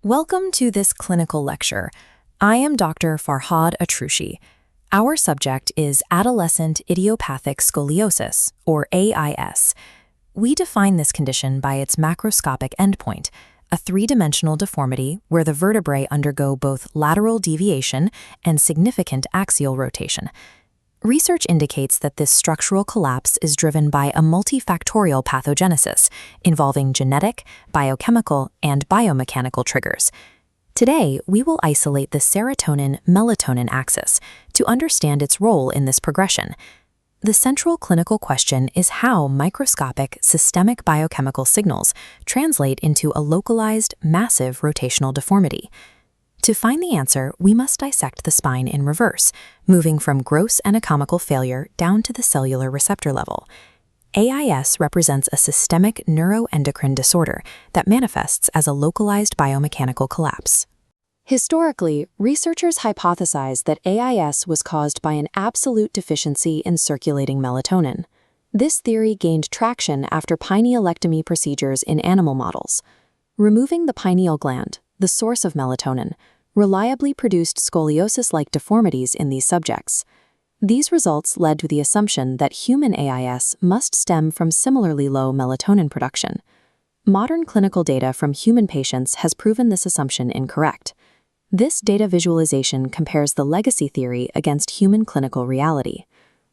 Welcome to this clinical lecture. I am Dr. Farhad Atrushi. Our subject is Adolescent Idiopathic Scoliosis, or AIS. We define this condition by its macroscopic endpoint, a three-dimensional deformity where the vertebrae undergo both lateral deviation and significant axial rotation. Research indicates that this structural collapse is driven by a multifactorial pathogenesis involving genetic, biochemical, and biomechanical triggers. Today, we will isolate the serotonin-melatonin axis to understand its role in this progression. The central clinical question is how microscopic systemic biochemical signals translate into a localized, massive rotational deformity. To find the answer, we must dissect the spine in reverse, moving from gross anatomical failure down to the cellular receptor level. AIS represents a systemic neuroendocrine disorder that manifests as a localized biomechanical collapse. Historically, researchers hypothesized that AIS was caused by an absolute deficiency in circulating melatonin. This theory gained traction after pinealectomy procedures in animal models. Removing the pineal gland, the source of melatonin, reliably produced scoliosis-like deformities in these subjects. These results led to the assumption that human AIS must stem from similarly low melatonin production. Modern clinical data from human patients has proven this assumption incorrect. This data visualization compares the legacy theory against human clinical reality.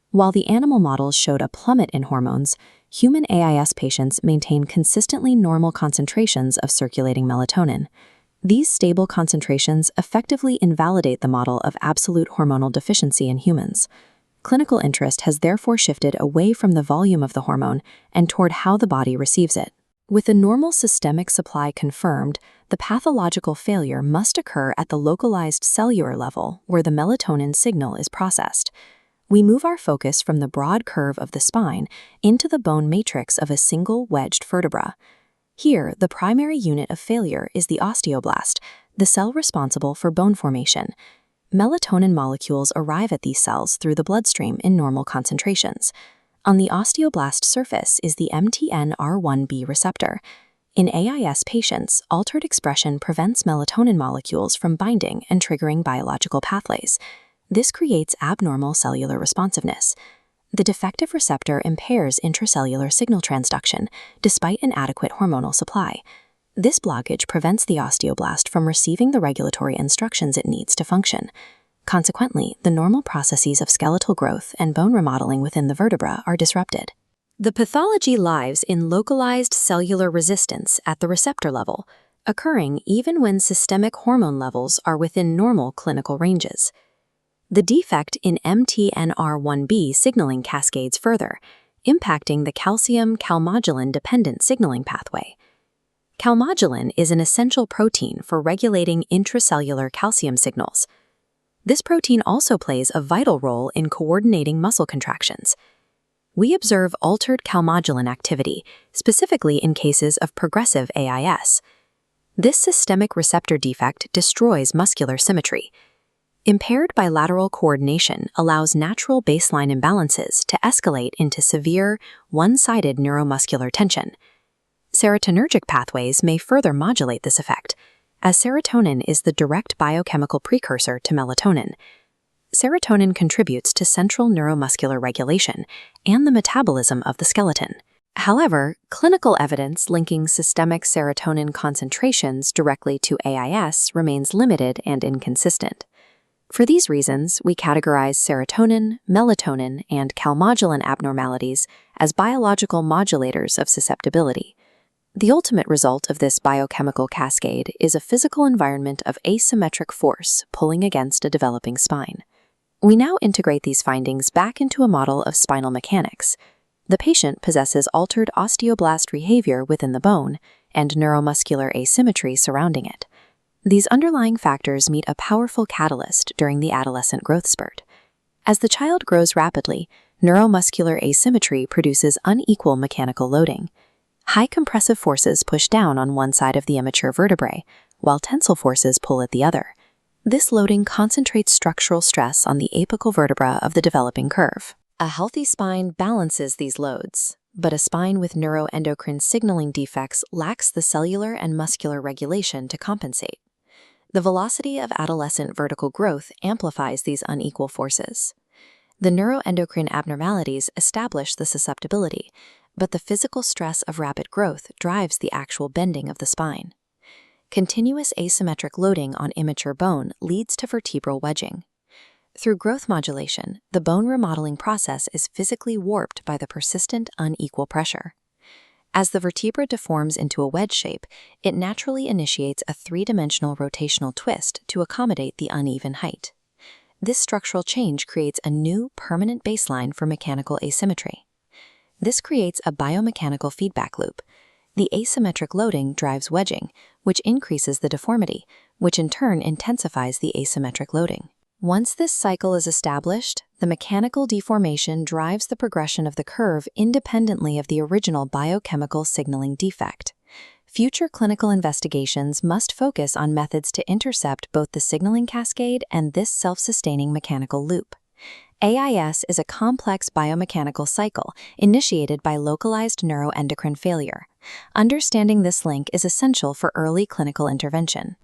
While the animal models showed a plummet in hormones, human AIS patients maintain consistently normal concentrations of circulating melatonin. These stable concentrations effectively invalidate the model of absolute hormonal deficiency in humans. Clinical interest has therefore shifted away from the volume of the hormone and toward how the body receives it. With a normal systemic supply confirmed, the pathological failure must occur at the localized cellular level where the melatonin signal is processed. We move our focus from the broad curve of the spine into the bone matrix of a single wedged vertebra. Here, the primary unit of failure is the osteoblast, the cell responsible for bone formation. Melatonin molecules arrive at these cells through the bloodstream in normal concentrations. On the osteoblast surface is the MTNR1B receptor. In AIS patients, altered expression prevents melatonin molecules from binding and triggering biological pathways. This creates abnormal cellular responsiveness. The defective receptor impairs intracellular signal transduction, despite an adequate hormonal supply. This blockage prevents the osteoblast from receiving the regulatory instructions it needs to function. Consequently, the normal processes of skeletal growth and bone remodeling within the vertebra are disrupted. The pathology lies in localized cellular resistance at the receptor level, occurring even when systemic hormone levels are within normal clinical ranges. The defect in MTNR1B signaling cascades further, impacting the calcium-calmodulin-dependent signaling pathway. Calmodulin is an essential protein for regulating intracellular calcium signals. This protein also plays a vital role in coordinating muscle contractions. We observe altered calmodulin activity, specifically in cases of progressive AIS. This systemic receptor defect destroys muscular symmetry. Impaired bilateral coordination allows natural baseline imbalances to escalate into severe, one-sided neuromuscular tension. Serotonergic pathways may further modulate this effect, as serotonin is the direct biochemical precursor to melatonin. Serotonin contributes to central neuromuscular regulation and the metabolism of the skeleton. However, clinical evidence linking systemic serotonin concentrations directly to AIS remains limited and inconsistent. For these reasons, we categorize serotonin, melatonin, and calmodulin abnormalities as biological modulators of susceptibility. The ultimate result of this biochemical cascade is a physical environment of asymmetric force pulling against a developing spine. We now integrate these findings back into a model of spinal mechanics. The patient possesses altered osteoblast behavior within the bone and neuromuscular asymmetry surrounding it. These underlying factors meet a powerful catalyst during the adolescent growth spurt. As the child grows rapidly, neuromuscular asymmetry produces unequal mechanical loading. High compressive forces push down on one side of the immature vertebrae, while tensile forces pull at the other. This loading concentrates structural stress on the apical vertebra of the developing curve. A healthy spine balances these loads, but a spine with neuroendocrine signaling defects lacks the cellular and muscular regulation to compensate. The velocity of adolescent vertical growth amplifies these unequal forces. The neuroendocrine abnormalities establish the susceptibility, but the physical stress of rapid growth drives the actual bending of the spine. Continuous asymmetric loading on immature bone leads to vertebral wedging. Through growth modulation, the bone remodeling process is physically warped by the persistent unequal pressure. As the vertebra deforms into a wedge shape, it naturally initiates a three-dimensional rotational twist to accommodate the uneven height. This structural change creates a new, permanent baseline for mechanical asymmetry. This creates a biomechanical feedback loop. The asymmetric loading drives wedging, which increases the deformity, which in turn intensifies the asymmetric loading. Once this cycle is established, the mechanical deformation drives the progression of the curve independently of the original biochemical signaling defect. Future clinical investigations must focus on methods to intercept both the signaling cascade and this self-sustaining mechanical loop. AIS is a complex biomechanical cycle initiated by localized neuroendocrine failure. Understanding this link is essential for early clinical intervention.